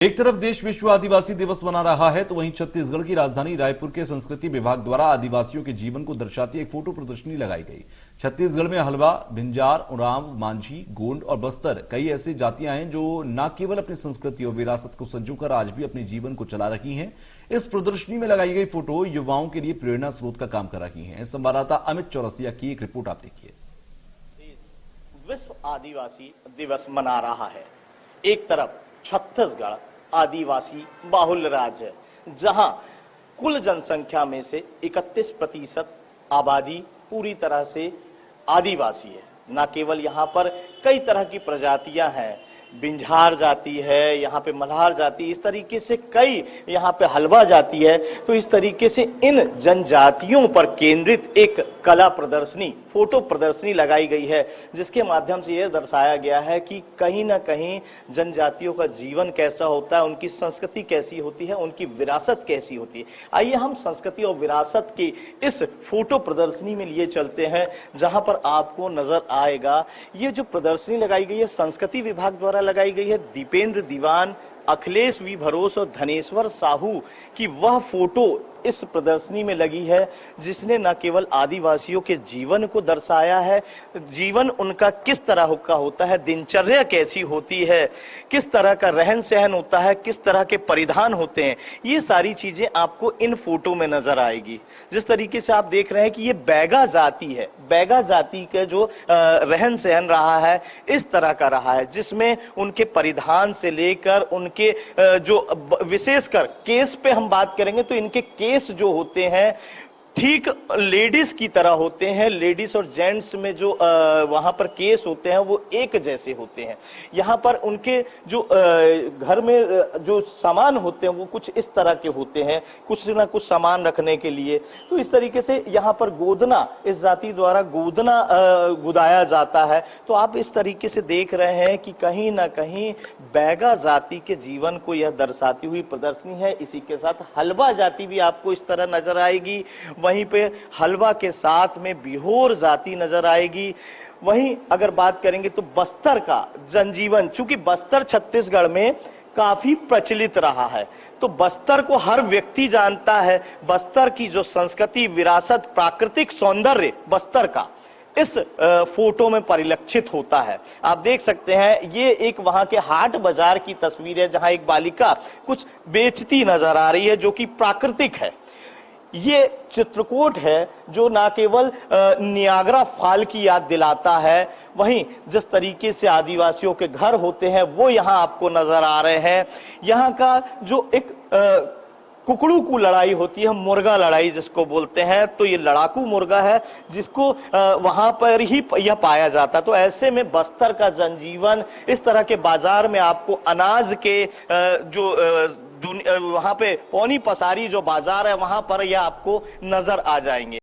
एक तरफ देश विश्व आदिवासी दिवस मना रहा है तो वहीं छत्तीसगढ़ की राजधानी रायपुर के संस्कृति विभाग द्वारा आदिवासियों के जीवन को दर्शाती एक फोटो प्रदर्शनी लगाई गई। छत्तीसगढ़ में हलवा, भिंजार, उरांव, मांझी, गोंड और बस्तर कई ऐसी जातियां हैं जो न केवल अपनी संस्कृति और विरासत को संजोकर आज भी अपने जीवन को चला रही हैं। इस प्रदर्शनी में लगाई गई फोटो युवाओं के लिए प्रेरणा स्रोत का काम कर रही है। संवाददाता अमित चौरसिया की एक रिपोर्ट आप देखिए। विश्व आदिवासी दिवस मना रहा है। एक तरफ छत्तीसगढ़ आदिवासी बाहुल्य राज्य है, जहां कुल जनसंख्या में से 31% आबादी पूरी तरह से आदिवासी है। न केवल यहाँ पर कई तरह की प्रजातियां हैं, बिंझार जाति है, यहाँ पे मल्हार जाति, इस तरीके से कई, यहाँ पे हलवा जाति है। तो इस तरीके से इन जनजातियों पर केंद्रित एक कला प्रदर्शनी, फोटो प्रदर्शनी लगाई गई है, जिसके माध्यम से यह दर्शाया गया है कि कहीं ना कहीं जनजातियों का जीवन कैसा होता है, उनकी संस्कृति कैसी होती है, उनकी विरासत कैसी होती है। आइए हम संस्कृति और विरासत की इस फोटो प्रदर्शनी में लिए चलते हैं, जहां पर आपको नजर आएगा ये जो प्रदर्शनी लगाई गई है संस्कृति विभाग द्वारा लगाई गई है। दीपेंद्र दीवान, अखिलेश वी भरोस और धनेश्वर साहू की वह फोटो इस प्रदर्शनी में लगी है, जिसने न केवल आदिवासियों के जीवन को दर्शाया है, जीवन उनका किस तरह का होता है, दिनचर्या कैसी होती है, किस तरह का रहन सहन होता है, किस तरह के परिधान होते हैं, ये सारी चीजें आपको इन फोटो में नजर आएगी। जिस तरीके से आप देख रहे हैं कि ये बैगा जाति है, बैगा जाति का जो रहन सहन रहा है इस तरह का रहा है, जिसमें उनके परिधान से लेकर उनके जो विशेषकर केस पे हम बात करेंगे तो इनके केस जो होते हैं ठीक लेडीज की तरह होते हैं। लेडीज और जेंट्स में जो वहां पर केस होते हैं वो एक जैसे होते हैं। यहाँ पर उनके जो घर में जो सामान होते हैं वो कुछ इस तरह के होते हैं, कुछ ना कुछ सामान रखने के लिए। तो इस तरीके से यहाँ पर गोदना, इस जाति द्वारा गोदना गुदाया जाता है। तो आप इस तरीके से देख रहे हैं कि कहीं ना कहीं बैगा जाति के जीवन को यह दर्शाती हुई प्रदर्शनी है। इसी के साथ हलवा जाति भी आपको इस तरह नजर आएगी, वहीं पे हलवा के साथ में बिहोर जाति नजर आएगी। वहीं अगर बात करेंगे तो बस्तर का जनजीवन, चूंकि बस्तर छत्तीसगढ़ में काफी प्रचलित रहा है, तो बस्तर को हर व्यक्ति जानता है। बस्तर की जो संस्कृति, विरासत, प्राकृतिक सौंदर्य बस्तर का इस फोटो में परिलक्षित होता है। आप देख सकते हैं ये एक वहां के हाट बाजार की तस्वीर है, जहां एक बालिका कुछ बेचती नजर आ रही है, जो कि प्राकृतिक है। ये चित्रकूट है जो ना केवल नियाग्रा फॉल की याद दिलाता है, वहीं जिस तरीके से आदिवासियों के घर होते हैं वो यहाँ आपको नजर आ रहे हैं। यहाँ का जो एक कुकड़ू की लड़ाई होती है, मुर्गा लड़ाई जिसको बोलते हैं, तो ये लड़ाकू मुर्गा है जिसको वहां पर ही यह पाया जाता। तो ऐसे में बस्तर का जनजीवन, इस तरह के बाजार में आपको अनाज के जो वहां पे पौनी पसारी जो बाजार है वहां पर यह आपको नजर आ जाएंगे।